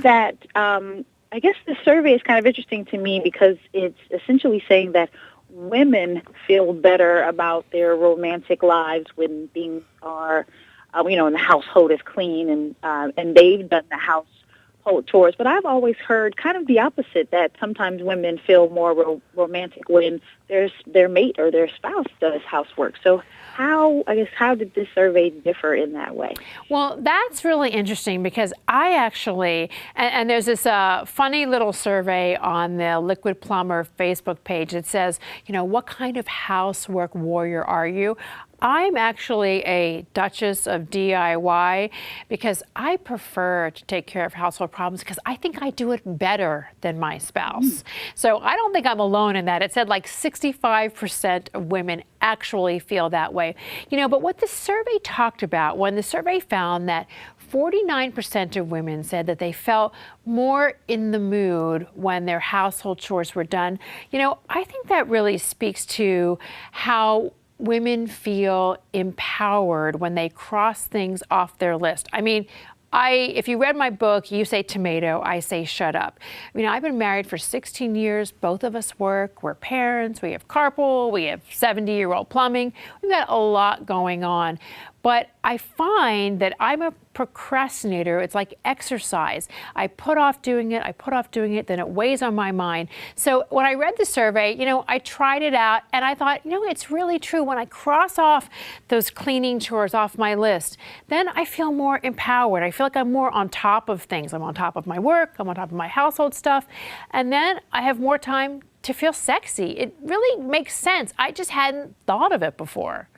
that I guess the survey is kind of interesting to me because it's essentially saying that women feel better about their romantic lives when things are, and the household is clean and they've done the household chores. But I've always heard kind of the opposite, that sometimes women feel more romantic when their mate or their spouse does housework. So how did this survey differ in that way? Well, that's really interesting because I actually, and there's this funny little survey on the Liquid Plumber Facebook page that says, what kind of housework warrior are you? I'm actually a Duchess of DIY because I prefer to take care of household problems because I think I do it better than my spouse. So I don't think I'm alone in that. It said like 65% of women actually feel that way. But what the survey talked about, when the survey found that 49% of women said that they felt more in the mood when their household chores were done, I think that really speaks to how women feel empowered when they cross things off their list. I mean, if you read my book, you say tomato, I say shut up. I've been married for 16 years. Both of us work. We're parents. We have carpool. We have 70-year-old plumbing. We've got a lot going on. But I find that I'm a procrastinator. It's like exercise. I put off doing it, then it weighs on my mind. So when I read the survey, I tried it out and I thought, it's really true. When I cross off those cleaning chores off my list, then I feel more empowered. I feel like I'm more on top of things. I'm on top of my work. I'm on top of my household stuff. And then I have more time to feel sexy. It really makes sense. I just hadn't thought of it before.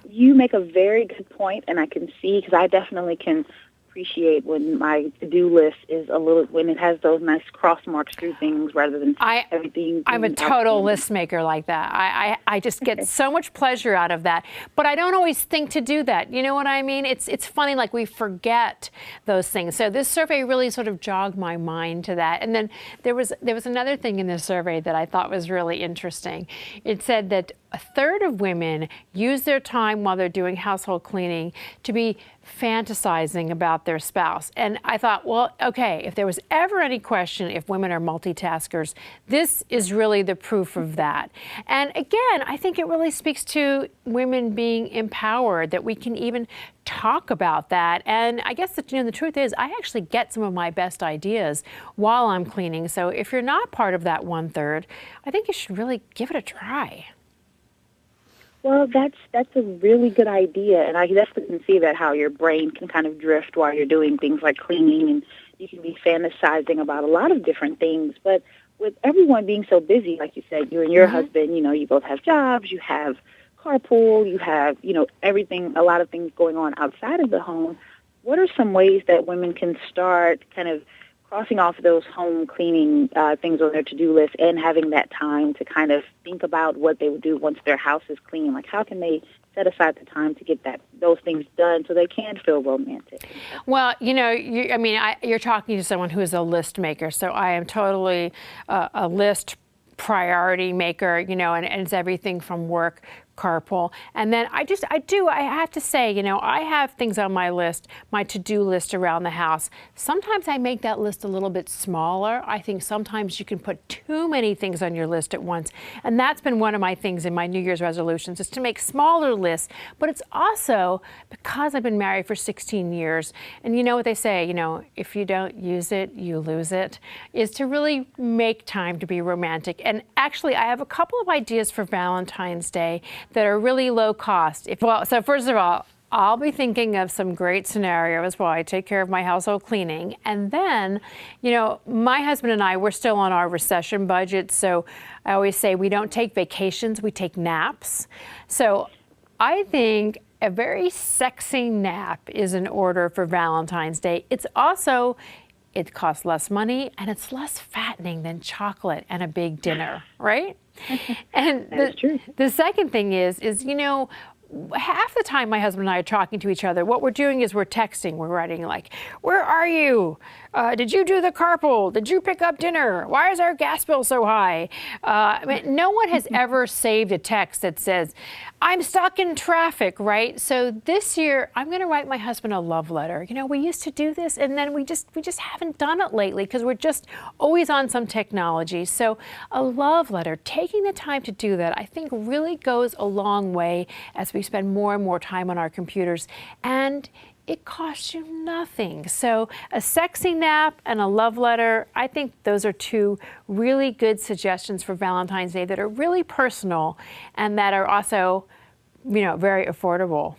You make a very good point, and I can see, because I definitely can appreciate when my to-do list is when it has those nice cross marks through things rather than everything. I'm a total list maker like that. I just get so much pleasure out of that. But I don't always think to do that. You know what I mean? It's funny, like we forget those things. So this survey really sort of jogged my mind to that. And then there was another thing in this survey that I thought was really interesting. It said that a third of women use their time while they're doing household cleaning to be fantasizing about their spouse. And I thought, well, okay, if there was ever any question if women are multitaskers, this is really the proof of that. And again, I think it really speaks to women being empowered, that we can even talk about that. And I guess that, the truth is, I actually get some of my best ideas while I'm cleaning. So if you're not part of that 1/3, I think you should really give it a try. Well, that's a really good idea, and I definitely can see that, how your brain can kind of drift while you're doing things like cleaning, and you can be fantasizing about a lot of different things. But with everyone being so busy, like you said, you and your husband, you both have jobs, you have carpool, you have, everything, a lot of things going on outside of the home. What are some ways that women can start kind of crossing off those home cleaning things on their to-do list and having that time to kind of think about what they would do once their house is clean? Like, how can they set aside the time to get those things done so they can feel romantic? Well, you're talking to someone who is a list maker, so I am totally a list priority maker, and it's everything from work, carpool. And then I have to say, I have things on my list, my to-do list around the house. Sometimes I make that list a little bit smaller. I think sometimes you can put too many things on your list at once. And that's been one of my things in my New Year's resolutions, is to make smaller lists. But it's also because I've been married for 16 years. And you know what they say, if you don't use it, you lose it, is to really make time to be romantic. And actually, I have a couple of ideas for Valentine's Day that are really low cost. So first of all, I'll be thinking of some great scenarios while I take care of my household cleaning. And then, my husband and I, we're still on our recession budget. So I always say we don't take vacations, we take naps. So I think a very sexy nap is in order for Valentine's Day. It costs less money and it's less fattening than chocolate and a big dinner, right? And That's true. The second thing is, half the time my husband and I are talking to each other, what we're doing is we're texting. We're writing like, where are you? Did you do the carpool? Did you pick up dinner? Why is our gas bill so high? I mean, no one has ever saved a text that says, I'm stuck in traffic, right? So this year, I'm going to write my husband a love letter. You know, we used to do this, and then we just haven't done it lately because we're just always on some technology. So a love letter, taking the time to do that, I think really goes a long way as we spend more and more time on our computers. And it costs you nothing. So a sexy nap and a love letter, I think those are two really good suggestions for Valentine's Day that are really personal and that are also, you know, very affordable.